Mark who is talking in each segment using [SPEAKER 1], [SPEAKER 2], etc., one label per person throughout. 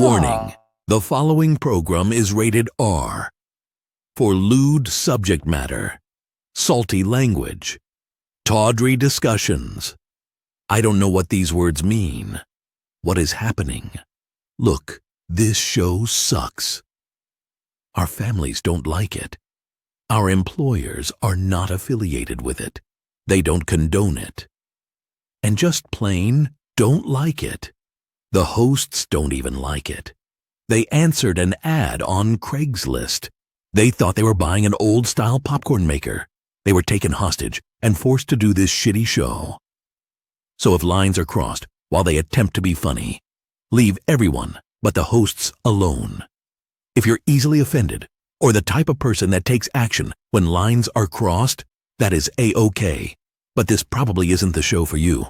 [SPEAKER 1] Warning, the following program is rated R for lewd subject matter, salty language, tawdry discussions. I don't know what these words mean. What is happening? Look, this show sucks. Our families don't like it. Our employers are not affiliated with it. They don't condone it. And just plain don't like it. The hosts don't even like it. They answered an ad on Craigslist. They thought they were buying an old-style popcorn maker. They were taken hostage and forced to do this shitty show. So if lines are crossed while they attempt to be funny, leave everyone but the hosts alone. If you're easily offended or the type of person that takes action when lines are crossed, that is A-OK. But this probably isn't the show for you.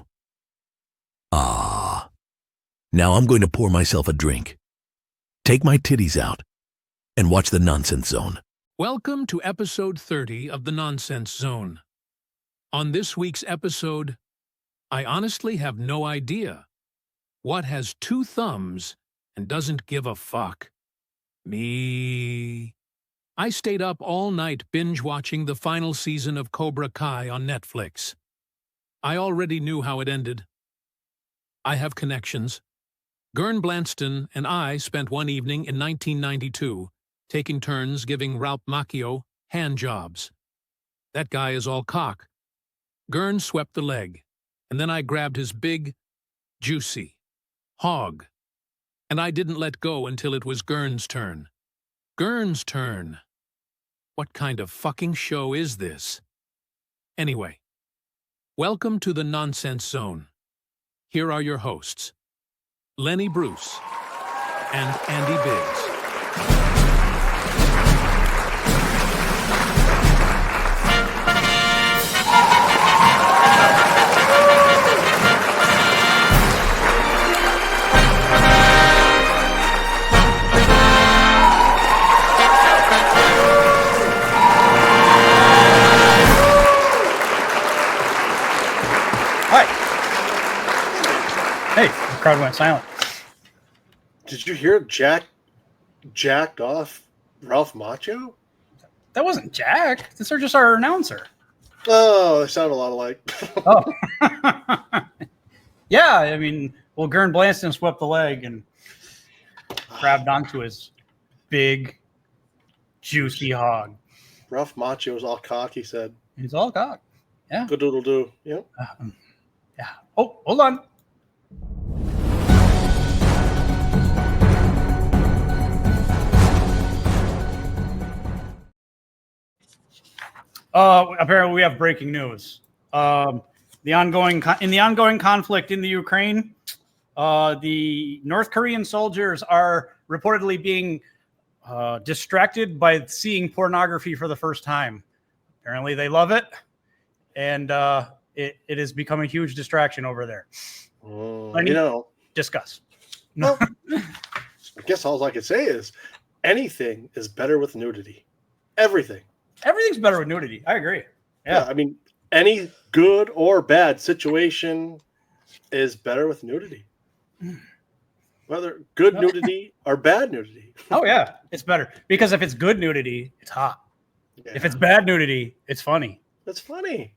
[SPEAKER 1] Now I'm going to pour myself a drink, take my titties out, and watch the Nonsense Zone.
[SPEAKER 2] Welcome to episode 30 of the Nonsense Zone. On this week's episode, I honestly have no idea what has two thumbs and doesn't give a fuck. Me. I stayed up all night binge-watching the final season of Cobra Kai on Netflix. I already knew how it ended. I have connections. Gern Blanston and I spent one evening in 1992 taking turns giving Ralph Macchio hand jobs. That guy is all cock. Gern swept the leg, and then I grabbed his big, juicy hog, and I didn't let go until it was Gern's turn. Gern's turn. What kind of fucking show is this? Anyway, welcome to the Nonsense Zone. Here are your hosts, Lenny Bruce and Andy Biggs.
[SPEAKER 3] Hey, the crowd went silent.
[SPEAKER 4] Did you hear jacked off Ralph Macchio?
[SPEAKER 3] That wasn't Jack. This is just our announcer.
[SPEAKER 4] Oh, they sound a lot alike.
[SPEAKER 3] Oh. Yeah, I mean, well, Gern Blanston swept the leg and grabbed onto his big, juicy hog.
[SPEAKER 4] Ralph Macchio was all cock, he said.
[SPEAKER 3] He's all cock. Yeah.
[SPEAKER 4] Good doodle do. Yep.
[SPEAKER 3] Yeah. Oh, hold on. Apparently, we have breaking news. The ongoing conflict in the Ukraine, the North Korean soldiers are reportedly being distracted by seeing pornography for the first time. Apparently, they love it, and it has become a huge distraction over there. Discuss.
[SPEAKER 4] Well, I guess all I could say is anything is better with nudity.
[SPEAKER 3] Everything's better with nudity. I agree. Yeah.
[SPEAKER 4] I mean, any good or bad situation is better with nudity. Whether good nudity or bad nudity.
[SPEAKER 3] Oh, yeah. It's better. Because if it's good nudity, it's hot. Yeah. If it's bad nudity, it's funny.
[SPEAKER 4] It's funny.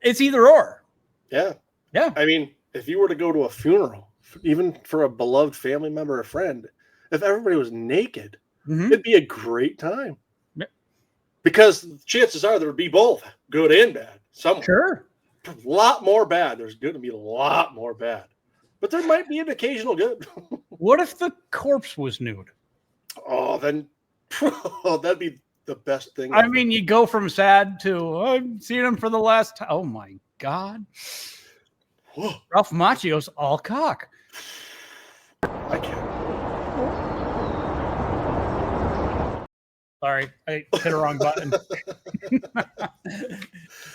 [SPEAKER 3] It's either or.
[SPEAKER 4] Yeah.
[SPEAKER 3] Yeah.
[SPEAKER 4] I mean, if you were to go to a funeral, even for a beloved family member or friend, if everybody was naked, it'd be a great time. Because chances are there would be both good and bad.
[SPEAKER 3] Sure.
[SPEAKER 4] A lot more bad. There's going to be a lot more bad. But there might be an occasional good.
[SPEAKER 3] What if the corpse was nude?
[SPEAKER 4] Oh, then that'd be the best thing.
[SPEAKER 3] I mean, you go from sad to, I'm seeing him for the last time. Oh, my God.
[SPEAKER 4] Whoa.
[SPEAKER 3] Ralph Macchio's all cock.
[SPEAKER 4] I can't.
[SPEAKER 3] Sorry, I hit the wrong button.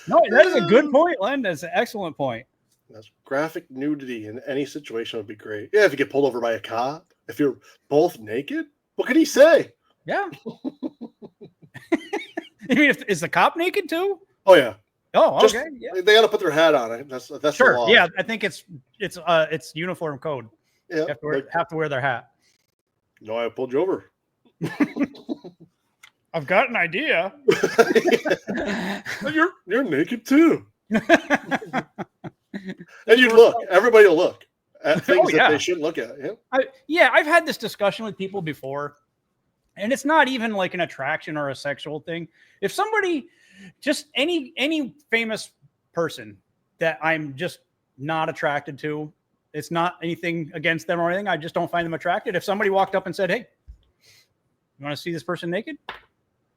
[SPEAKER 3] No, that is a good point, Len. That's an excellent point.
[SPEAKER 4] That's graphic nudity in any situation would be great. Yeah, if you get pulled over by a cop, if you're both naked, what could he say?
[SPEAKER 3] Yeah. You mean, is the cop naked too?
[SPEAKER 4] Oh yeah.
[SPEAKER 3] Oh, okay. Yeah.
[SPEAKER 4] They got to put their hat on it. That's
[SPEAKER 3] sure.
[SPEAKER 4] The law.
[SPEAKER 3] Yeah, I think it's uniform code.
[SPEAKER 4] Yeah,
[SPEAKER 3] have to wear their hat.
[SPEAKER 4] No, I pulled you over.
[SPEAKER 3] I've got an idea.
[SPEAKER 4] You're naked too. And you look. Everybody will look at things that they shouldn't look at. Yeah.
[SPEAKER 3] I've had this discussion with people before, and it's not even like an attraction or a sexual thing. If somebody, just any famous person that I'm just not attracted to, it's not anything against them or anything. I just don't find them attractive. If somebody walked up and said, "Hey, you want to see this person naked?"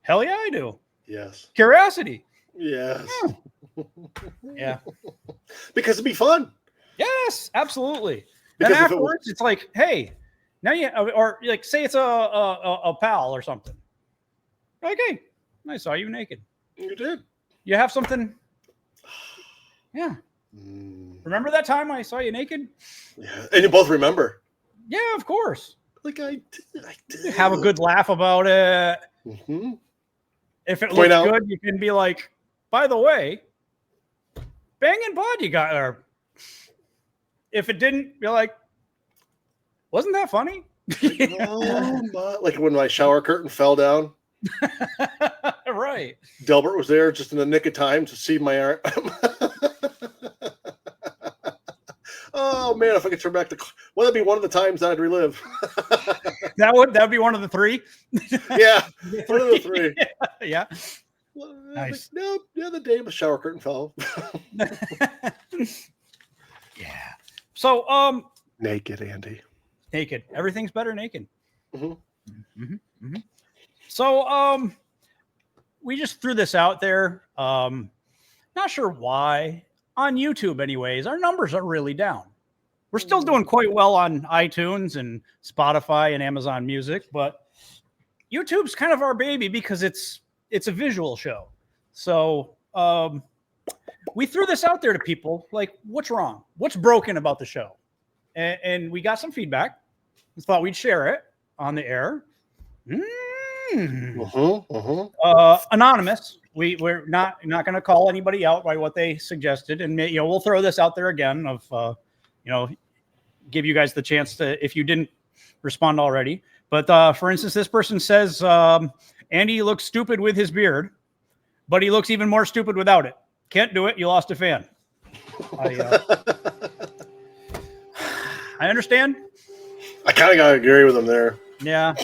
[SPEAKER 3] Hell yeah, I do.
[SPEAKER 4] Yes.
[SPEAKER 3] Curiosity.
[SPEAKER 4] Yes.
[SPEAKER 3] Yeah.
[SPEAKER 4] Because it'd be fun.
[SPEAKER 3] Yes, absolutely.
[SPEAKER 4] Because
[SPEAKER 3] and afterwards, it's like, hey, now you, or like, say it's a pal or something. Like, hey, I saw you naked.
[SPEAKER 4] You did.
[SPEAKER 3] You have something. Yeah. Remember that time I saw you naked?
[SPEAKER 4] Yeah. And you both remember.
[SPEAKER 3] Yeah, of course.
[SPEAKER 4] Like I did.
[SPEAKER 3] Have a good laugh about it.
[SPEAKER 4] Mm-hmm.
[SPEAKER 3] If it looks good, you can be like, by the way, banging bod you got there. If it didn't, you're like, wasn't that funny?
[SPEAKER 4] Like when my shower curtain fell down.
[SPEAKER 3] Right.
[SPEAKER 4] Delbert was there just in the nick of time to see my arm. Oh man, if I could turn back well, that'd be one of the times I'd relive.
[SPEAKER 3] That would be one of the three.
[SPEAKER 4] Yeah, one of the three.
[SPEAKER 3] Yeah.
[SPEAKER 4] Well,
[SPEAKER 3] Nice.
[SPEAKER 4] Like, no, yeah, the day my shower curtain fell.
[SPEAKER 3] Yeah. So,
[SPEAKER 4] naked, Andy.
[SPEAKER 3] Naked. Everything's better naked.
[SPEAKER 4] Mm-hmm.
[SPEAKER 3] Mm-hmm. Mm-hmm. So, we just threw this out there. Not sure why. On YouTube, anyways, our numbers are really down. We're still doing quite well on iTunes and Spotify and Amazon Music, but YouTube's kind of our baby because it's a visual show. So we threw this out there to people, like, what's wrong? What's broken about the show? And we got some feedback. We thought we'd share it on the air. Anonymous. We're not going to call anybody out by what they suggested, and we'll throw this out there again of give you guys the chance to, if you didn't respond already. But for instance, this person says Andy looks stupid with his beard, but he looks even more stupid without it. Can't do it. You lost a fan. I understand.
[SPEAKER 4] I kind of got to agree with him there.
[SPEAKER 3] Yeah.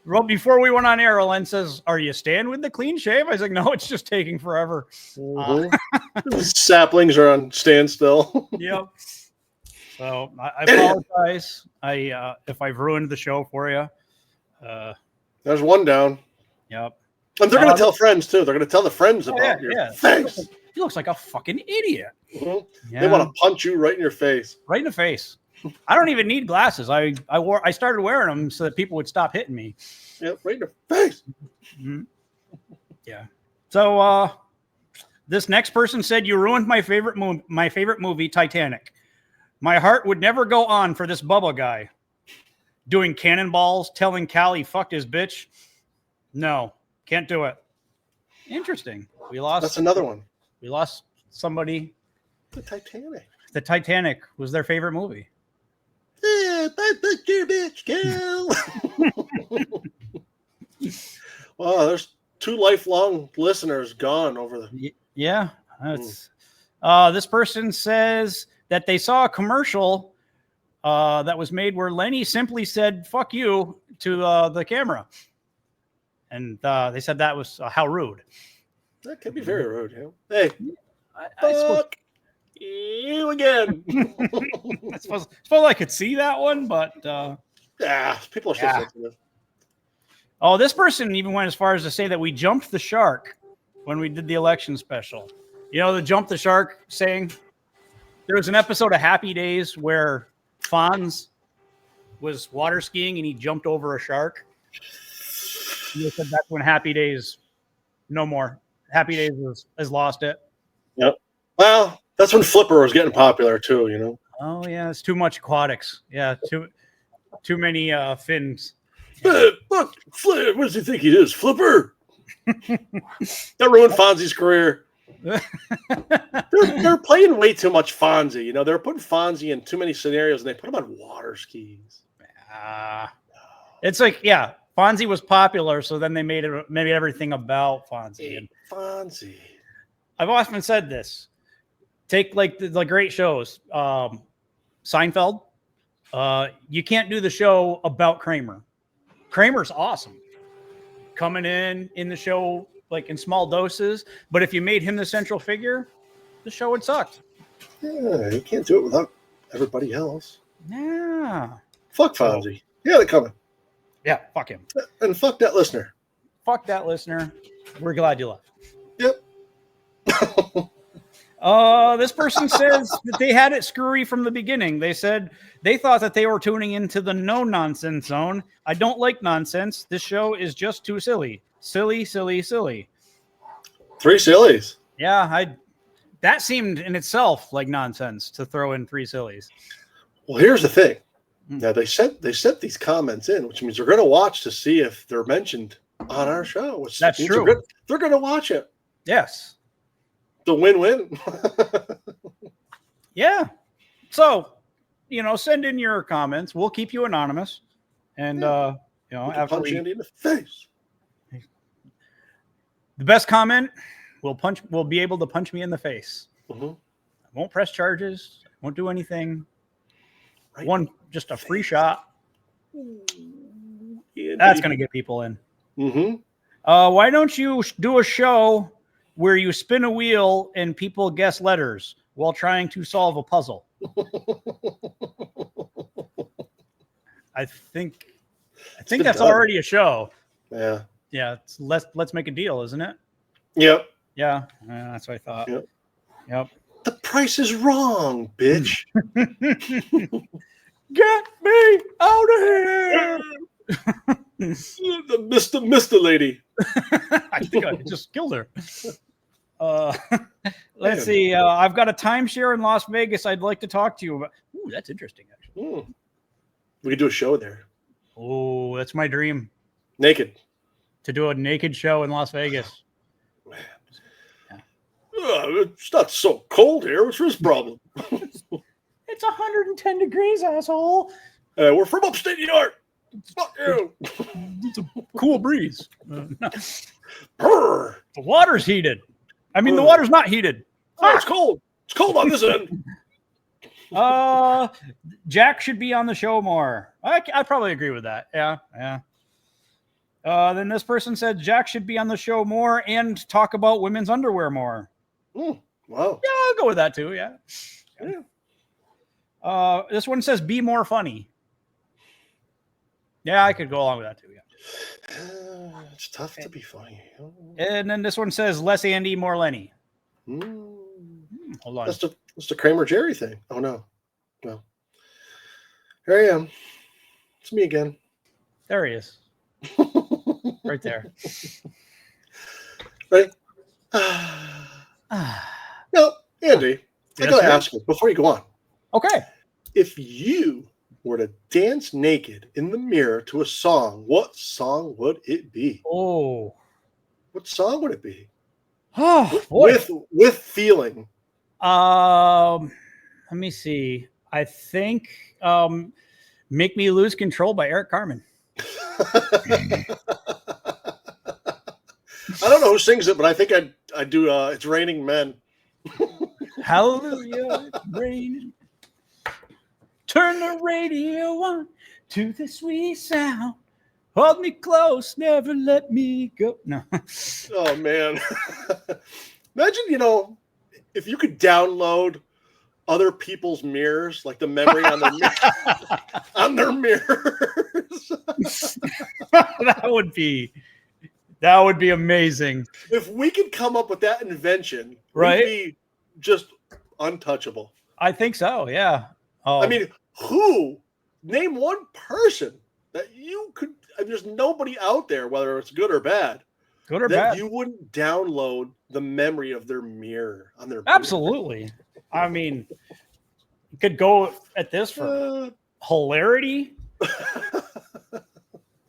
[SPEAKER 3] Well, before we went on air, Len says, "Are you staying with the clean shave?" I was like, "No, it's just taking forever."
[SPEAKER 4] The saplings are on standstill.
[SPEAKER 3] Yep. So I apologize. If I've ruined the show for you.
[SPEAKER 4] There's one down.
[SPEAKER 3] Yep.
[SPEAKER 4] And they're going to tell friends too. They're going to tell the friends about your face.
[SPEAKER 3] He looks like a fucking idiot.
[SPEAKER 4] Mm-hmm. Yeah. They want to punch you right in your face.
[SPEAKER 3] Right in the face. I don't even need glasses. I started wearing them so that people would stop hitting me.
[SPEAKER 4] Yeah, right in your face.
[SPEAKER 3] Mm-hmm. Yeah. So this next person said, "You ruined my favorite movie, Titanic. My heart would never go on for this Bubba guy. Doing cannonballs, telling Cal he fucked his bitch. No, can't do it." Interesting. We lost.
[SPEAKER 4] That's another one.
[SPEAKER 3] We lost somebody.
[SPEAKER 4] The Titanic.
[SPEAKER 3] The Titanic was their favorite movie.
[SPEAKER 4] Yeah, I fucked your bitch, Cal. Wow, there's 2 lifelong listeners gone over the.
[SPEAKER 3] Yeah. That's, this person says that they saw a commercial that was made where Lenny simply said "fuck you" to the camera, and they said that was how rude.
[SPEAKER 4] That can be very rude. Yeah. Hey,
[SPEAKER 3] I suppose
[SPEAKER 4] you again.
[SPEAKER 3] I suppose I could see that one, but
[SPEAKER 4] people are so sensitive.
[SPEAKER 3] Oh, this person even went as far as to say that we jumped the shark when we did the election special. You know, the jump the shark saying. There was an episode of Happy Days where Fonz was water skiing and he jumped over a shark. And they said that's when Happy Days, no more. Happy Days has lost it.
[SPEAKER 4] Yep. Well, that's when Flipper was getting popular too, you know.
[SPEAKER 3] Oh yeah, it's too much aquatics. Yeah, too many fins.
[SPEAKER 4] Look, Flip, what does he think he is? Flipper. That ruined Fonzie's career. They're playing way too much Fonzie. You know, they're putting Fonzie in too many scenarios, and they put him on water skis.
[SPEAKER 3] It's like, yeah, Fonzie was popular, so then they made everything about Fonzie. And
[SPEAKER 4] Fonzie.
[SPEAKER 3] I've often said this. Take like the great shows, Seinfeld. You can't do the show about Kramer. Kramer's awesome, coming in the show like in small doses. But if you made him the central figure, the show would suck.
[SPEAKER 4] Yeah, you can't do it without everybody else.
[SPEAKER 3] Yeah.
[SPEAKER 4] Fuck Fonzie. Yeah, they're coming.
[SPEAKER 3] Yeah, fuck him.
[SPEAKER 4] And fuck that listener.
[SPEAKER 3] Fuck that listener. We're glad you left.
[SPEAKER 4] Yep.
[SPEAKER 3] This person says that they had it screwy from the beginning. They said they thought that they were tuning into the no nonsense zone. I don't like nonsense. This show is just too silly. Silly, silly, silly.
[SPEAKER 4] 3 sillies.
[SPEAKER 3] Yeah, that seemed in itself like nonsense to throw in 3 sillies.
[SPEAKER 4] Well, here's the thing. Now they sent these comments in, which means they're going to watch to see if they're mentioned on our show. Which
[SPEAKER 3] That's true.
[SPEAKER 4] They're going to watch it.
[SPEAKER 3] Yes.
[SPEAKER 4] The win-win.
[SPEAKER 3] Yeah. So, send in your comments. We'll keep you anonymous. And, after
[SPEAKER 4] punch Andy in the face.
[SPEAKER 3] The best comment will be able to punch me in the face.
[SPEAKER 4] Mm-hmm.
[SPEAKER 3] I won't press charges. Won't do anything.
[SPEAKER 4] Right.
[SPEAKER 3] Just a free shot.
[SPEAKER 4] Yeah,
[SPEAKER 3] That's going to get people in.
[SPEAKER 4] Mm-hmm.
[SPEAKER 3] Why don't you do a show where you spin a wheel and people guess letters while trying to solve a puzzle? I think that's already a show.
[SPEAKER 4] Yeah.
[SPEAKER 3] Yeah. Let's make a deal, isn't it?
[SPEAKER 4] Yep.
[SPEAKER 3] Yeah. That's what I thought. Yep.
[SPEAKER 4] The price is wrong, bitch.
[SPEAKER 3] Get me out of here.
[SPEAKER 4] The Mr. Lady.
[SPEAKER 3] I think I just killed her. Let's see. I've got a timeshare in Las Vegas I'd like to talk to you about. Ooh, that's interesting, actually.
[SPEAKER 4] We could do a show there.
[SPEAKER 3] Oh, that's my dream.
[SPEAKER 4] Naked.
[SPEAKER 3] To do a naked show in Las Vegas.
[SPEAKER 4] Man. It's not so cold here. What's this problem?
[SPEAKER 3] It's 110 degrees, asshole.
[SPEAKER 4] We're from upstate New York. Fuck you.
[SPEAKER 3] It's a cool breeze. The
[SPEAKER 4] Brr.
[SPEAKER 3] water's heated. I mean, the water's not heated.
[SPEAKER 4] Oh, it's cold. It's cold on this end.
[SPEAKER 3] Jack should be on the show more. I probably agree with that. Yeah. Then this person said Jack should be on the show more and talk about women's underwear more.
[SPEAKER 4] Wow.
[SPEAKER 3] Yeah, I'll go with that too. Yeah. This one says be more funny. Yeah, I could go along with that too. Yeah.
[SPEAKER 4] It's tough to be funny.
[SPEAKER 3] And then this one says less Andy, more Lenny.
[SPEAKER 4] Hold on. That's the Kramer Jerry thing. Oh no. Here I am. It's me again.
[SPEAKER 3] There he is. Right there.
[SPEAKER 4] Right. No, Andy, I gotta ask you before you go on.
[SPEAKER 3] Okay.
[SPEAKER 4] If you were to dance naked in the mirror to a song, what song would it be?
[SPEAKER 3] Oh.
[SPEAKER 4] What song would it be?
[SPEAKER 3] Oh, boy.
[SPEAKER 4] With feeling.
[SPEAKER 3] Let me see. I think Make Me Lose Control by Eric Carmen.
[SPEAKER 4] I don't know who sings it, but I think I do. It's Raining Men.
[SPEAKER 3] Hallelujah, it's raining. Turn the radio on to the sweet sound. Hold me close, never let me go. No.
[SPEAKER 4] Oh man. Imagine, if you could download other people's mirrors, like the memory on their on their mirrors. That would be amazing. If we could come up with that invention, right? We'd be just untouchable.
[SPEAKER 3] I think so, yeah.
[SPEAKER 4] I mean, name one person that you could, there's nobody out there, whether it's good or bad, that you wouldn't download the memory of their mirror on their
[SPEAKER 3] Absolutely. Mirror. I mean, you could go at this for hilarity.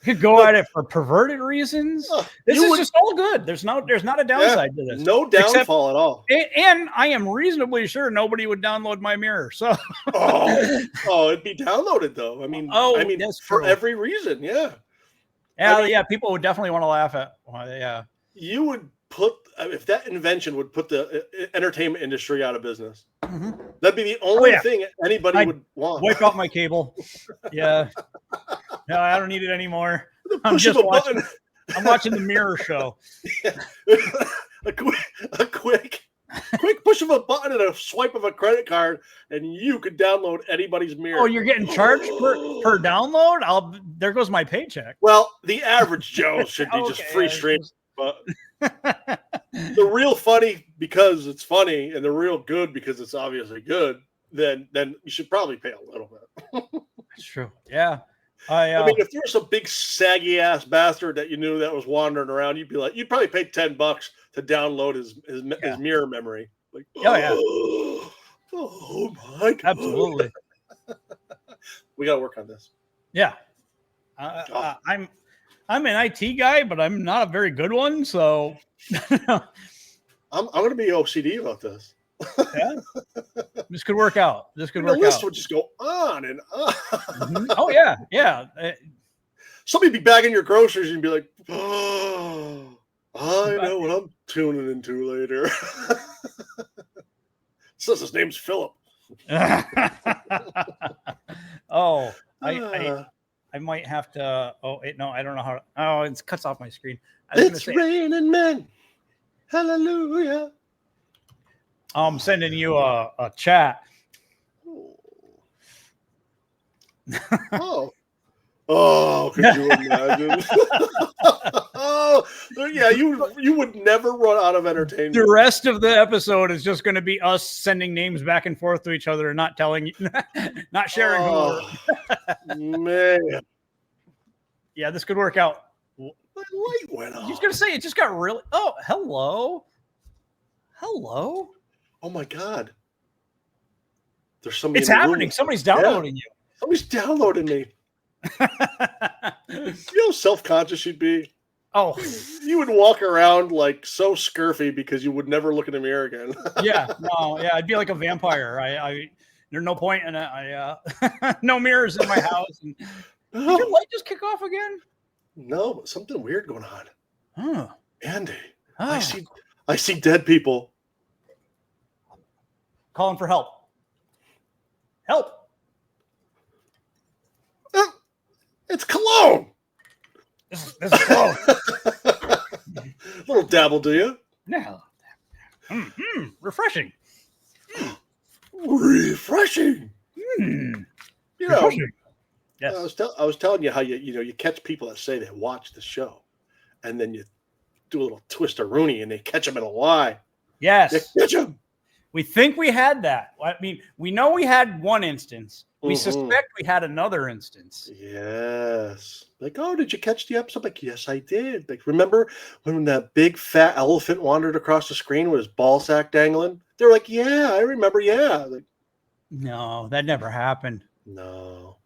[SPEAKER 3] could go at it for perverted reasons. This is just all good. There's not a downside to this.
[SPEAKER 4] No downfall at all.
[SPEAKER 3] And I am reasonably sure nobody would download my mirror. So
[SPEAKER 4] it'd be downloaded though. I mean,
[SPEAKER 3] that's
[SPEAKER 4] for
[SPEAKER 3] true.
[SPEAKER 4] every reason, yeah.
[SPEAKER 3] People would definitely want to laugh at.
[SPEAKER 4] You would put if that invention would put the entertainment industry out of business. Mm-hmm. That'd be the only thing anybody would want.
[SPEAKER 3] Wipe out my cable. Yeah. No, I don't need it anymore. I'm watching the Mirror Show.
[SPEAKER 4] Yeah. a quick push of a button and a swipe of a credit card, and you could download anybody's mirror.
[SPEAKER 3] Oh, you're getting charged per download? There goes my paycheck.
[SPEAKER 4] Well, the average Joe should be just free stream. But the real funny because it's funny, and the real good because it's obviously good, then you should probably pay a little bit.
[SPEAKER 3] That's true. Yeah.
[SPEAKER 4] I mean, if there was some big saggy ass bastard that you knew that was wandering around, you'd probably pay $10 to download his mirror memory. Like, oh my God.
[SPEAKER 3] Absolutely.
[SPEAKER 4] We got to work on this.
[SPEAKER 3] Yeah. I'm an IT guy, but I'm not a very good one. So
[SPEAKER 4] I'm going to be OCD about this.
[SPEAKER 3] Yeah. This could work out. The
[SPEAKER 4] list would just go on and on.
[SPEAKER 3] Mm-hmm. Oh yeah. Yeah.
[SPEAKER 4] Somebody be bagging your groceries and be like, oh, I know what I'm tuning into later. Says his name's Philip.
[SPEAKER 3] Oh, I might have to. Oh, no, I don't know how. Oh, it cuts off my screen.
[SPEAKER 4] It's raining men. Hallelujah.
[SPEAKER 3] I'm sending you a chat.
[SPEAKER 4] Oh, could you imagine? Oh, yeah, you would never run out of entertainment.
[SPEAKER 3] The rest of the episode is just going to be us sending names back and forth to each other and not telling, not sharing.
[SPEAKER 4] Man.
[SPEAKER 3] Yeah, this could work out.
[SPEAKER 4] My light went off.
[SPEAKER 3] He's going to say it just got really. Oh, hello. Hello.
[SPEAKER 4] Oh my God. There's somebody.
[SPEAKER 3] It's happening. Somebody's downloading you.
[SPEAKER 4] Somebody's downloading me. You know how self-conscious you'd be?
[SPEAKER 3] Oh.
[SPEAKER 4] You would walk around like so scurfy because you would never look in the mirror again.
[SPEAKER 3] Yeah. I'd be like a vampire. There's no point in it. No mirrors in my house. And, did your light just kick off again?
[SPEAKER 4] No, but something weird going on.
[SPEAKER 3] Huh.
[SPEAKER 4] Andy, I see dead people.
[SPEAKER 3] Calling for help. Help.
[SPEAKER 4] It's cologne.
[SPEAKER 3] This is cologne.
[SPEAKER 4] Little dabble, do you?
[SPEAKER 3] Yeah. Refreshing.
[SPEAKER 4] Refreshing.
[SPEAKER 3] You
[SPEAKER 4] know,
[SPEAKER 3] refreshing. Yes.
[SPEAKER 4] I was telling you how you catch people that say they watch the show, and then you do a little twist of Rooney, and they catch them in a lie.
[SPEAKER 3] Yes.
[SPEAKER 4] You catch them.
[SPEAKER 3] We think we had that. I mean, we know we had one instance. We suspect we had another instance.
[SPEAKER 4] Yes. Like, oh, did you catch the episode? Like, yes, I did. Like, remember when that big fat elephant wandered across the screen with his ball sack dangling? They're like, yeah, I remember. Yeah. Like,
[SPEAKER 3] no, that never happened.
[SPEAKER 4] No.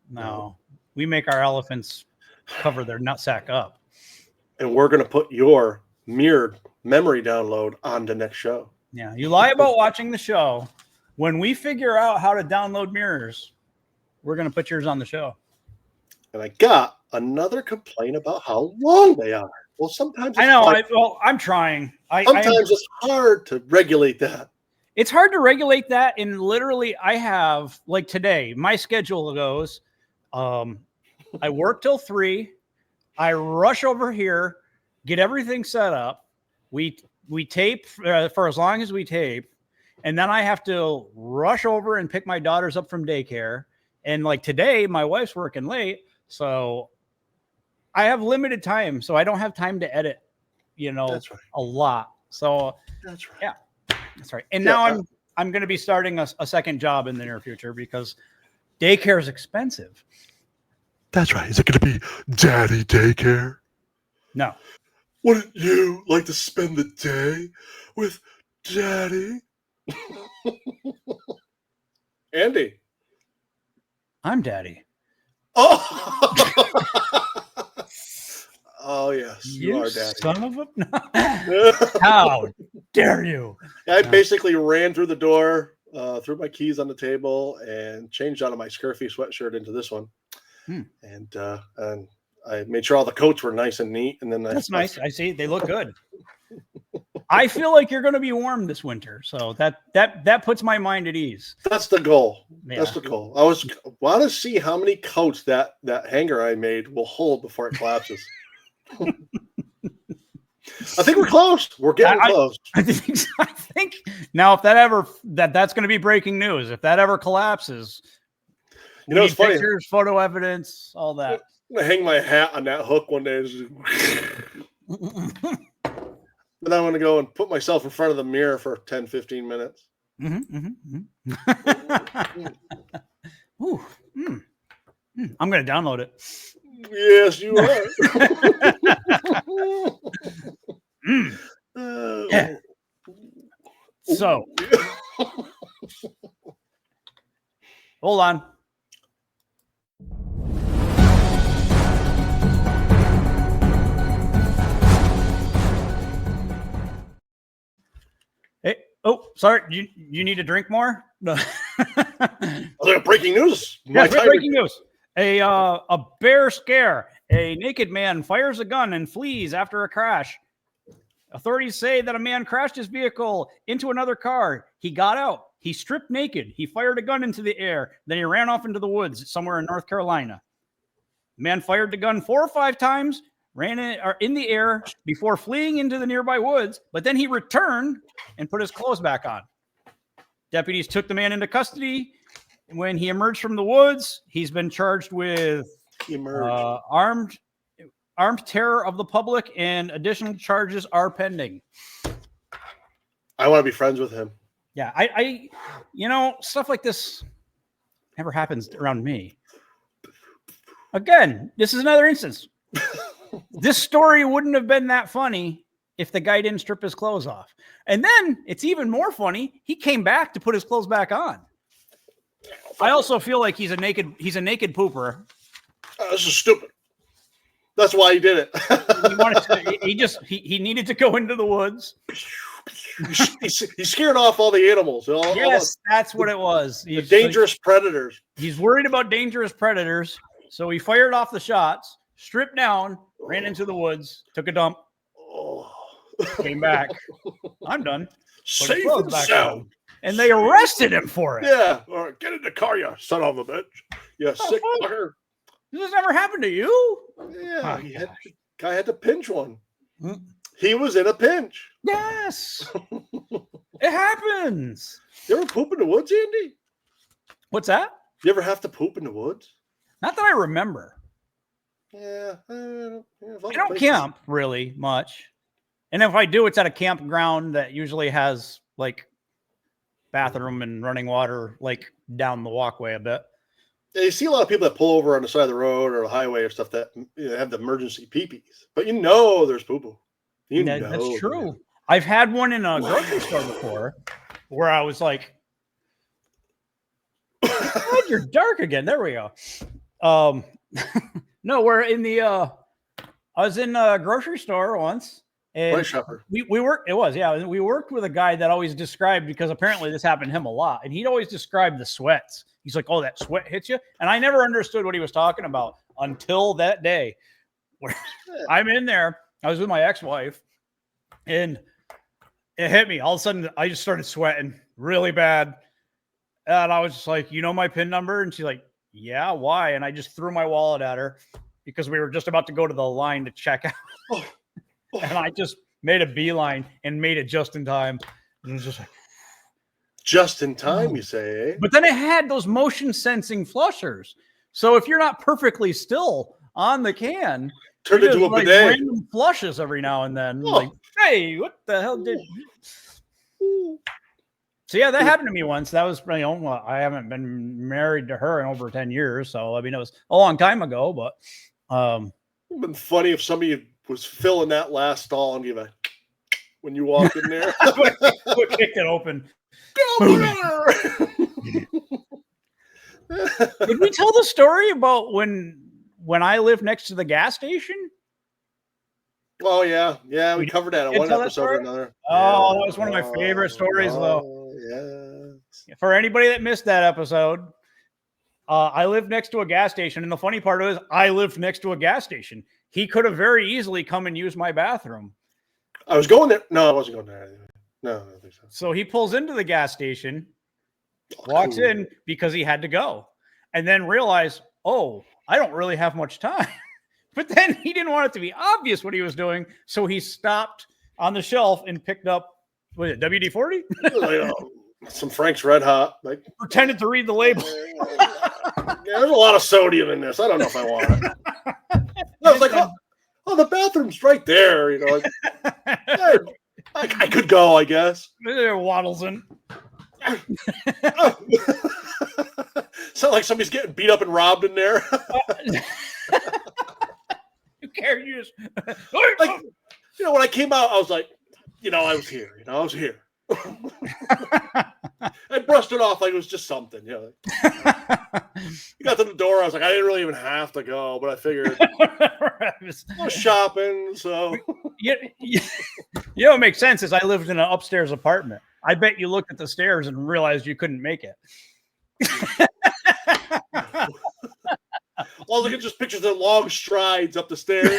[SPEAKER 3] We make our elephants cover their nutsack up.
[SPEAKER 4] And we're going to put your mirrored memory download on the next show.
[SPEAKER 3] Yeah, you lie about watching the show. When we figure out how to download mirrors, we're going to put yours on the show.
[SPEAKER 4] And I got another complaint about how long they are. Well, sometimes
[SPEAKER 3] I know. I'm trying.
[SPEAKER 4] Sometimes it's hard to regulate that.
[SPEAKER 3] It's hard to regulate that. And literally, I have, like today, my schedule goes, I work till 3. I rush over here, get everything set up. We tape for as long as we tape, and then I have to rush over and pick my daughters up from daycare. And like today, my wife's working late, so I have limited time. So I don't have time to edit,
[SPEAKER 4] That's right.
[SPEAKER 3] a lot. So
[SPEAKER 4] that's right.
[SPEAKER 3] Yeah, that's right. And now I'm going to be starting a second job in the near future because daycare is expensive.
[SPEAKER 4] That's right. Is it going to be daddy daycare?
[SPEAKER 3] No.
[SPEAKER 4] Wouldn't you like to spend the day with daddy? Andy.
[SPEAKER 3] I'm daddy.
[SPEAKER 4] Oh! you are, Daddy.
[SPEAKER 3] Son of a... How dare you?
[SPEAKER 4] I basically ran through the door, threw my keys on the table, and changed out of my scurfy sweatshirt into this one. And I made sure all the coats were nice and neat. And then
[SPEAKER 3] that's nice. I see they look good. I feel like you're going to be warm this winter, so that puts my mind at ease.
[SPEAKER 4] That's the goal.
[SPEAKER 3] Yeah.
[SPEAKER 4] That's the goal. I want to see how many coats that hanger I made will hold before it collapses. I think we're close. We're getting close.
[SPEAKER 3] I think now if that's going to be breaking news. If that ever collapses,
[SPEAKER 4] it's funny.
[SPEAKER 3] Pictures, photo evidence, all that.
[SPEAKER 4] I'm gonna hang my hat on that hook one day. But I'm going to go and put myself in front of the mirror for 10, 15 minutes.
[SPEAKER 3] Ooh, I'm going to download it.
[SPEAKER 4] Yes, you are.
[SPEAKER 3] So, hold on. Oh, sorry. You need to drink more? No.
[SPEAKER 4] Breaking news.
[SPEAKER 3] Yeah, breaking news. A bear scare. A naked man fires a gun and flees after a crash. Authorities say that a man crashed his vehicle into another car. He got out. He stripped naked. He fired a gun into the air. Then he ran off into the woods somewhere in North Carolina. The man fired the gun 4 or 5 times, ran in the air before fleeing into the nearby woods, but then he returned and put his clothes back on. Deputies took the man into custody. When he emerged from the woods, he's been charged with armed terror of the public, and additional charges are pending.
[SPEAKER 4] I want to be friends with him.
[SPEAKER 3] Yeah, I stuff like this never happens around me. Again, this is another instance. This story wouldn't have been that funny if the guy didn't strip his clothes off. And then it's even more funny. He came back to put his clothes back on. I also feel like he's a naked pooper.
[SPEAKER 4] This is stupid. That's why he did
[SPEAKER 3] it. He needed to go into the woods.
[SPEAKER 4] He scared off all the animals.
[SPEAKER 3] That's what it was.
[SPEAKER 4] The dangerous predators.
[SPEAKER 3] He's worried about dangerous predators. So he fired off the shots, stripped down, ran into the woods, took a dump, came back. I'm done.
[SPEAKER 4] Safe and sound.
[SPEAKER 3] And they arrested him for it.
[SPEAKER 4] Yeah. All right, get in the car, you son of a bitch. You sick fucker.
[SPEAKER 3] This has never happened to you?
[SPEAKER 4] Yeah. Guy had to pinch one. He was in a pinch.
[SPEAKER 3] Yes. It happens.
[SPEAKER 4] You ever poop in the woods, Andy?
[SPEAKER 3] What's that?
[SPEAKER 4] You ever have to poop in the woods?
[SPEAKER 3] Not that I remember.
[SPEAKER 4] Yeah.
[SPEAKER 3] I don't camp really much. And if I do, it's at a campground that usually has like bathroom and running water like down the walkway a bit.
[SPEAKER 4] Yeah, you see a lot of people that pull over on the side of the road or the highway or stuff that have the emergency pee-pees. But there's poo-poo.
[SPEAKER 3] That's true. I've had one in a grocery store before where I was like, oh, you're dark again. There we go. No, we're in the I was in a grocery store once, and we worked. It was, yeah. We worked with a guy that always described, because apparently this happened to him a lot, and he'd always describe the sweats. He's like, "Oh, that sweat hits you," and I never understood what he was talking about until that day where I'm in there. I was with my ex-wife, and it hit me. All of a sudden, I just started sweating really bad, and I was just like, "You know my PIN number?" And she's like, "Yeah, why?" And I just threw my wallet at her because we were just about to go to the line to check out. And I just made a beeline and made it just in time. And it was just like,
[SPEAKER 4] just in time, you say, eh?
[SPEAKER 3] But then it had those motion sensing flushers. So if you're not perfectly still on the can,
[SPEAKER 4] turn into a bidet.
[SPEAKER 3] Random flushes every now and then. Like, hey, what the hell did you? So yeah, that happened to me once. That was, I haven't been married to her in over 10 years. So, I mean, it was a long time ago, but
[SPEAKER 4] it would have been funny if somebody was filling that last stall and give a when you walk in there.
[SPEAKER 3] Kicked it open. Did we tell the story about when I lived next to the gas station?
[SPEAKER 4] Oh yeah, we covered that in
[SPEAKER 3] did
[SPEAKER 4] one
[SPEAKER 3] tell that
[SPEAKER 4] episode or
[SPEAKER 3] story?
[SPEAKER 4] another.
[SPEAKER 3] Oh, that was one of my favorite stories, though.
[SPEAKER 4] Yes.
[SPEAKER 3] For anybody that missed that episode, I lived next to a gas station, and the funny part is, I lived next to a gas station. He could have very easily come and used my bathroom.
[SPEAKER 4] I was going there. No, I wasn't going there. No, I don't think so.
[SPEAKER 3] So he pulls into the gas station, walks in because he had to go, and then realized, oh, I don't really have much time. But then he didn't want it to be obvious what he was doing, so he stopped on the shelf and picked up, what is it, WD-40?
[SPEAKER 4] Some Frank's Red Hot. Like
[SPEAKER 3] Pretended to read the label.
[SPEAKER 4] There's a lot of sodium in this. I don't know if I want it. I was like, oh, the bathroom's right there. You know, like, I could go, I guess.
[SPEAKER 3] There waddles in.
[SPEAKER 4] Sound like somebody's getting beat up and robbed in there.
[SPEAKER 3] You care? You just
[SPEAKER 4] like, when I came out, I was like, I was here. I was here. I brushed it off like it was just something. You got to the door. I was like, I didn't really even have to go, but I figured I was shopping. So
[SPEAKER 3] what makes sense is I lived in an upstairs apartment. I bet you looked at the stairs and realized you couldn't make it.
[SPEAKER 4] All I could just picture the long strides up the stairs.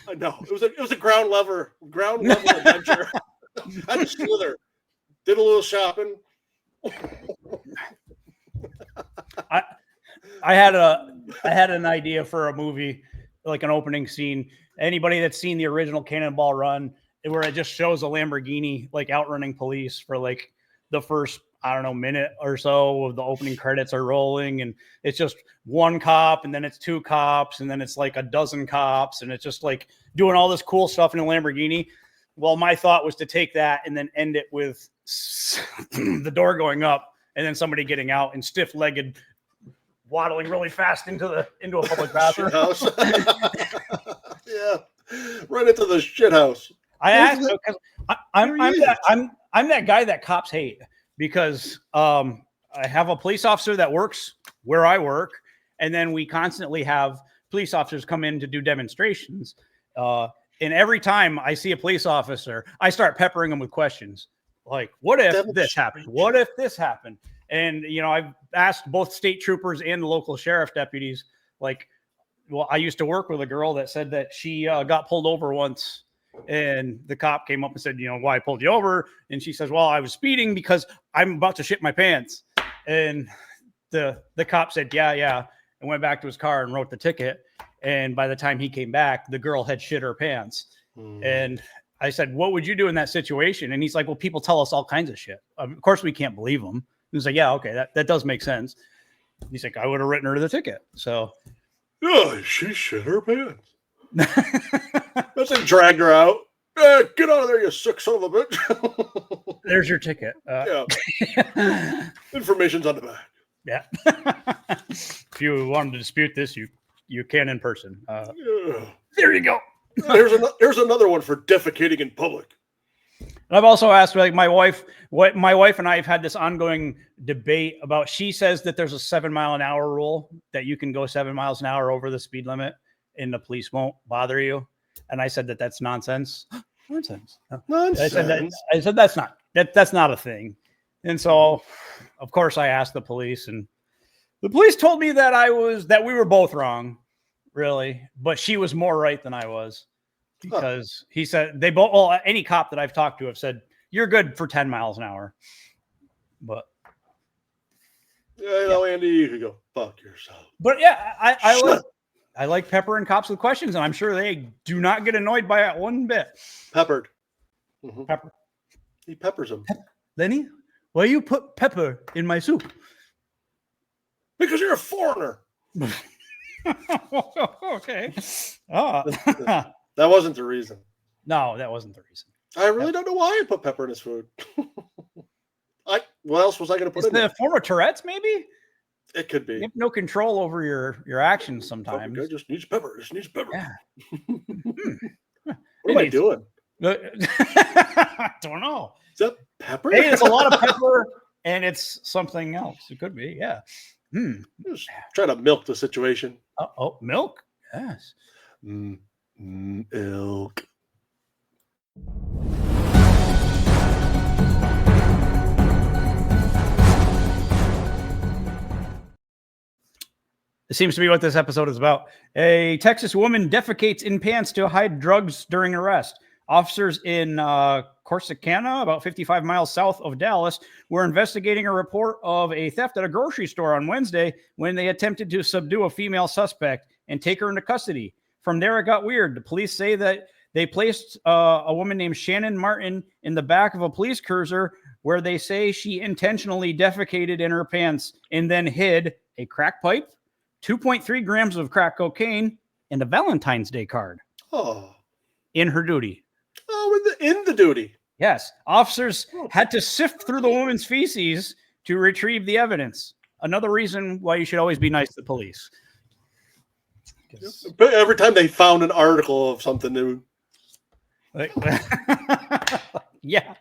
[SPEAKER 4] I know it was a ground level adventure. I just slither, did a little shopping.
[SPEAKER 3] I had an idea for a movie, like an opening scene. Anybody that's seen the original Cannonball Run, where it just shows a Lamborghini like outrunning police for like the first, I don't know, minute or so of the opening credits are rolling, and it's just one cop, and then it's two cops, and then it's like a dozen cops, and it's just like doing all this cool stuff in a Lamborghini. Well, my thought was to take that and then end it with the door going up and then somebody getting out and stiff-legged waddling really fast into a public bathroom.
[SPEAKER 4] Yeah, right into the shit house.
[SPEAKER 3] I asked because I'm that guy that cops hate, because I have a police officer that works where I work, and then we constantly have police officers come in to do demonstrations. And every time I see a police officer, I start peppering them with questions like, what if this happened? What if this happened? And, I've asked both state troopers and the local sheriff deputies, like, well, I used to work with a girl that said that she got pulled over once, and the cop came up and said, why I pulled you over? And she says, well, I was speeding because I'm about to shit my pants. And the cop said, yeah, and went back to his car and wrote the ticket. And by the time he came back, the girl had shit her pants. And I said, what would you do in that situation? And he's like, well, people tell us all kinds of shit. Of course, we can't believe them. He's like, yeah, okay, that does make sense. He's like, I would have written her the ticket. So,
[SPEAKER 4] yeah, she shit her pants. That's like dragged her out. Get out of there, you sick son of a bitch.
[SPEAKER 3] There's your ticket.
[SPEAKER 4] Yeah. Information's on the back.
[SPEAKER 3] Yeah. If you wanted to dispute this, you can in person.
[SPEAKER 4] Yeah.
[SPEAKER 3] There you go.
[SPEAKER 4] There's another one for defecating in public.
[SPEAKER 3] And I've also asked, like, my wife and I have had this ongoing debate about, she says that there's a 7 mile an hour rule, that you can go 7 miles an hour over the speed limit and the police won't bother you. And I said that that's nonsense. Nonsense.
[SPEAKER 4] Nonsense.
[SPEAKER 3] I said that's not a thing. And so, of course, I asked the police, and the police told me that we were both wrong, really, but she was more right than I was, because he said they both. Well, any cop that I've talked to have said you're good for 10 miles an hour, but
[SPEAKER 4] Andy, you could go fuck yourself.
[SPEAKER 3] But yeah, I like peppering cops with questions, and I'm sure they do not get annoyed by it one bit.
[SPEAKER 4] Peppered.
[SPEAKER 3] Mm-hmm. Pepper.
[SPEAKER 4] He peppers them.
[SPEAKER 3] Lenny, why you put pepper in my soup?
[SPEAKER 4] Because you're a foreigner.
[SPEAKER 3] Okay. Oh.
[SPEAKER 4] That wasn't the reason.
[SPEAKER 3] No, that wasn't the reason.
[SPEAKER 4] I really don't know why I put pepper in his food. What else was I going to put in
[SPEAKER 3] the
[SPEAKER 4] there?
[SPEAKER 3] form of Tourette's, maybe?
[SPEAKER 4] It could be.
[SPEAKER 3] You have no control over your actions sometimes.
[SPEAKER 4] It just needs pepper. It just needs pepper.
[SPEAKER 3] Yeah.
[SPEAKER 4] What am I doing?
[SPEAKER 3] I don't know.
[SPEAKER 4] Is that pepper?
[SPEAKER 3] Hey, it's a lot of pepper, and it's something else. It could be, yeah.
[SPEAKER 4] Just trying to milk the situation.
[SPEAKER 3] Oh, milk? Yes.
[SPEAKER 4] Ilk.
[SPEAKER 3] It seems to be what this episode is about. A Texas woman defecates in pants to hide drugs during arrest. Officers in Corsicana, about 55 miles south of Dallas, were investigating a report of a theft at a grocery store on Wednesday when they attempted to subdue a female suspect and take her into custody. From there, it got weird. The police say that they placed a woman named Shannon Martin in the back of a police cruiser where they say she intentionally defecated in her pants and then hid a crack pipe, 2.3 grams of crack cocaine, and a Valentine's Day card.
[SPEAKER 4] Oh.
[SPEAKER 3] In her duty.
[SPEAKER 4] Oh, in the duty.
[SPEAKER 3] Yes. Officers had to sift through the woman's feces to retrieve the evidence. Another reason why you should always be nice to police.
[SPEAKER 4] But every time they found an article of something new.
[SPEAKER 3] Yeah.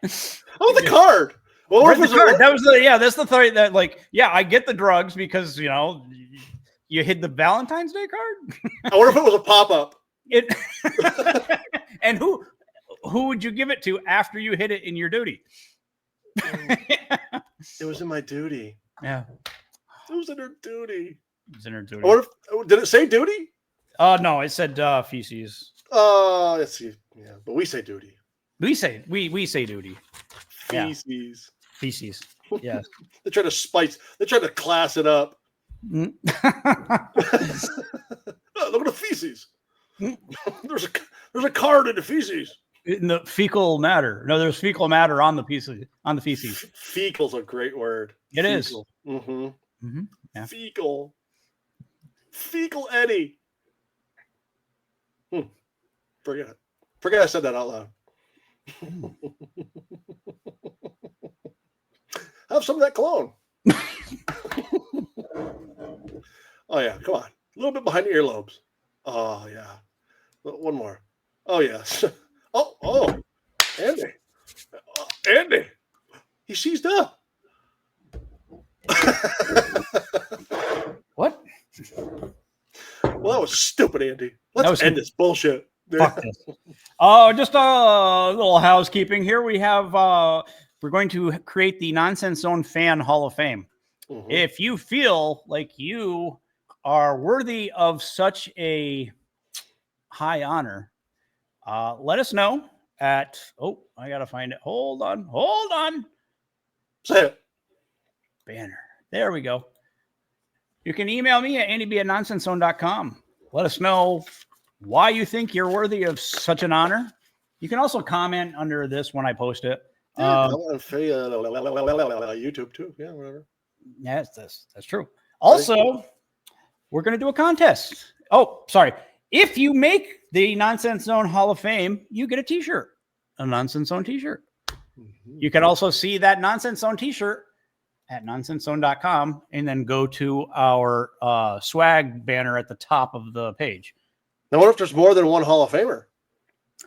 [SPEAKER 4] Oh, the card. Well,
[SPEAKER 3] Where's the card? That was that's the thought that I get the drugs because, you hid the Valentine's Day card.
[SPEAKER 4] I wonder if it was a pop-up.
[SPEAKER 3] And who would you give it to after you hid it in your duty?
[SPEAKER 4] It was in my duty.
[SPEAKER 3] Yeah.
[SPEAKER 4] It was in her duty.
[SPEAKER 3] It was in her duty.
[SPEAKER 4] Did it say duty?
[SPEAKER 3] No, it said feces.
[SPEAKER 4] Let's see. Yeah, but we say duty.
[SPEAKER 3] We say duty.
[SPEAKER 4] Feces.
[SPEAKER 3] Yeah. Feces. Yes.
[SPEAKER 4] They try to class it up.
[SPEAKER 3] Mm.
[SPEAKER 4] Oh, look at the feces. There's a card in the feces.
[SPEAKER 3] In the fecal matter. No, there's fecal matter on the feces.
[SPEAKER 4] Fecal's a great word.
[SPEAKER 3] It
[SPEAKER 4] fecal.
[SPEAKER 3] is.
[SPEAKER 4] Mm-hmm.
[SPEAKER 3] Mm-hmm. Yeah.
[SPEAKER 4] Fecal Eddie. Forget it. Forget I said that out loud. Have some of that cologne. Oh yeah, come on. A little bit behind the earlobes. Oh yeah. One more. Oh yes. Oh, Andy. Andy. He seized up.
[SPEAKER 3] What?
[SPEAKER 4] Well, that was stupid, Andy. Let's end this bullshit.
[SPEAKER 3] Fuck this. Oh, just a little housekeeping here. We have we're going to create the Nonsense Zone Fan Hall of Fame. Mm-hmm. If you feel like you are worthy of such a high honor, let us know at I gotta find it. Hold on.
[SPEAKER 4] Say it.
[SPEAKER 3] Banner. There we go. You can email me at andyb@nonsensezone.com. Let us know why you think you're worthy of such an honor. You can also comment under this when I post it.
[SPEAKER 4] YouTube too. Yeah, whatever.
[SPEAKER 3] Yes, that's true. Also, we're going to do a contest. Oh, sorry. If you make the Nonsense Zone Hall of Fame, you get a t-shirt, a Nonsense Zone t-shirt. Mm-hmm. You can also see that Nonsense Zone t-shirt at nonsensezone.com and then go to our swag banner at the top of the page.
[SPEAKER 4] Now, what if there's more than one Hall of Famer?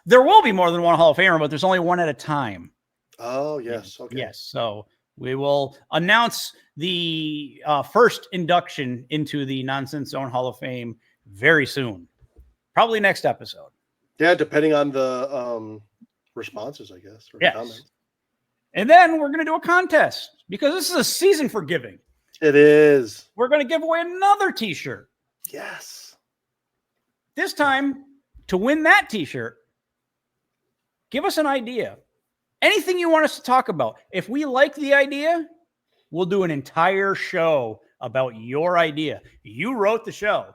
[SPEAKER 3] There will be more than one Hall of Famer, but there's only one at a time.
[SPEAKER 4] Oh, yes. Okay.
[SPEAKER 3] Yes. So we will announce the first induction into the Nonsense Zone Hall of Fame very soon. Probably next episode.
[SPEAKER 4] Yeah, depending on the responses, I guess. Or comments.
[SPEAKER 3] And then we're going to do a contest because this is a season for giving.
[SPEAKER 4] It is.
[SPEAKER 3] We're going to give away another t-shirt.
[SPEAKER 4] Yes.
[SPEAKER 3] This time, to win that t-shirt, give us an idea. Anything you want us to talk about. If we like the idea, we'll do an entire show about your idea. You wrote the show,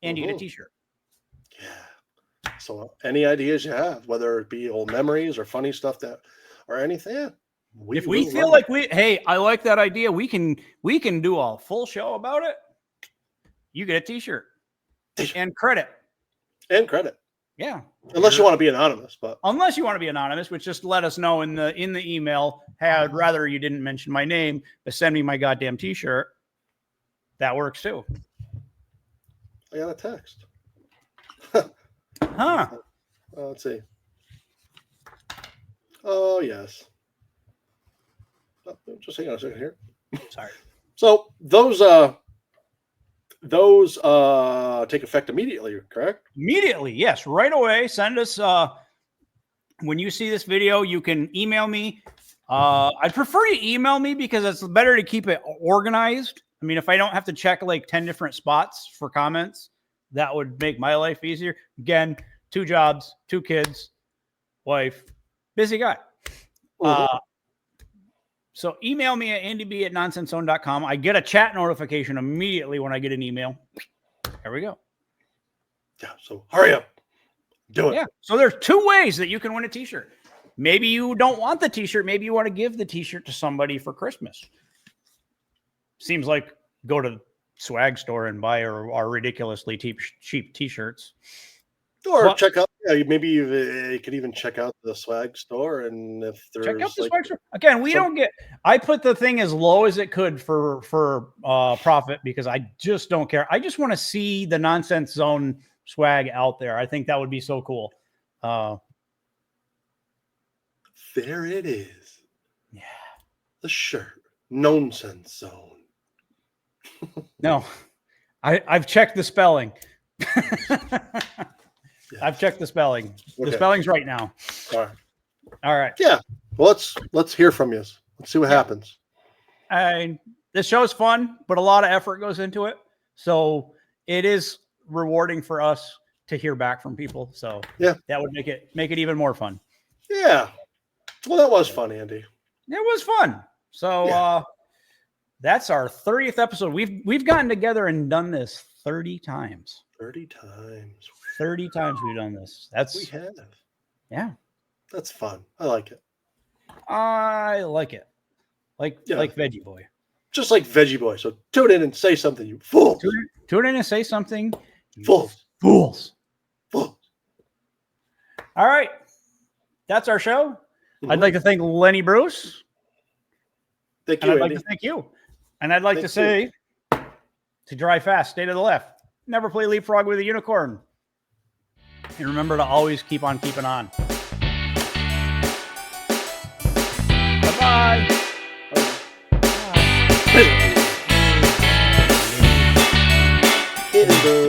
[SPEAKER 3] and you get a t-shirt.
[SPEAKER 4] Yeah. So any ideas you have, whether it be old memories or funny stuff or anything.
[SPEAKER 3] If we feel like I like that idea, we can do a full show about it. You get a t-shirt and credit. Yeah.
[SPEAKER 4] Unless you want to be anonymous,
[SPEAKER 3] which just let us know in the email. Hey, I'd rather you didn't mention my name, but send me my goddamn t-shirt. That works too.
[SPEAKER 4] I got a text.
[SPEAKER 3] Huh.
[SPEAKER 4] Let's see. Oh, yes. Just hang on a second here.
[SPEAKER 3] Sorry.
[SPEAKER 4] So those those take effect immediately, correct?
[SPEAKER 3] Immediately, yes, right away. Send us when you see this video, you can email me. I'd prefer you email me because it's better to keep it organized. I mean, if I don't have to check like 10 different spots for comments, that would make my life easier. Again, 2 jobs, 2 kids, wife, busy guy. So email me at andyb@nonsensezone.com. I get a chat notification immediately when I get an email. There we go.
[SPEAKER 4] Yeah, so hurry up. Do it.
[SPEAKER 3] Yeah. So there's 2 ways that you can win a t-shirt. Maybe you don't want the t-shirt. Maybe you want to give the t-shirt to somebody for Christmas. Seems like go to the swag store and buy our ridiculously cheap t-shirts.
[SPEAKER 4] Or check out, maybe you could even check out the swag store, and if there's
[SPEAKER 3] check out the swag store. Again, I put the thing as low as it could for profit because I just don't care. I just want to see the Nonsense Zone swag out there. I think that would be so cool.
[SPEAKER 4] There it is.
[SPEAKER 3] Yeah.
[SPEAKER 4] The shirt. Nonsense Zone.
[SPEAKER 3] No. I've checked the spelling. I've checked the spelling. Okay. The spelling's right now. All right.
[SPEAKER 4] Yeah. Well, let's hear from you. Let's see what happens.
[SPEAKER 3] This show is fun, but a lot of effort goes into it. So it is rewarding for us to hear back from people. So
[SPEAKER 4] yeah,
[SPEAKER 3] that would make it even more fun.
[SPEAKER 4] Yeah. Well, that was fun, Andy.
[SPEAKER 3] It was fun. So that's our 30th episode. We've gotten together and done this 30 times.
[SPEAKER 4] 30 times.
[SPEAKER 3] 30 times we've done this.
[SPEAKER 4] We have.
[SPEAKER 3] Yeah.
[SPEAKER 4] That's fun. I like it.
[SPEAKER 3] I like it. Like Veggie Boy.
[SPEAKER 4] Just like Veggie Boy. So tune in and say something, you fools.
[SPEAKER 3] Tune in and say something.
[SPEAKER 4] Fools.
[SPEAKER 3] Fools.
[SPEAKER 4] Fools.
[SPEAKER 3] All right. That's our show. Mm-hmm. I'd like to thank Lenny Bruce.
[SPEAKER 4] Thank you,
[SPEAKER 3] I'd like to thank you. And I'd like to say, to drive fast, stay to the left. Never play leapfrog with a unicorn. And remember to always keep on keeping on. Bye-bye.
[SPEAKER 4] Bye.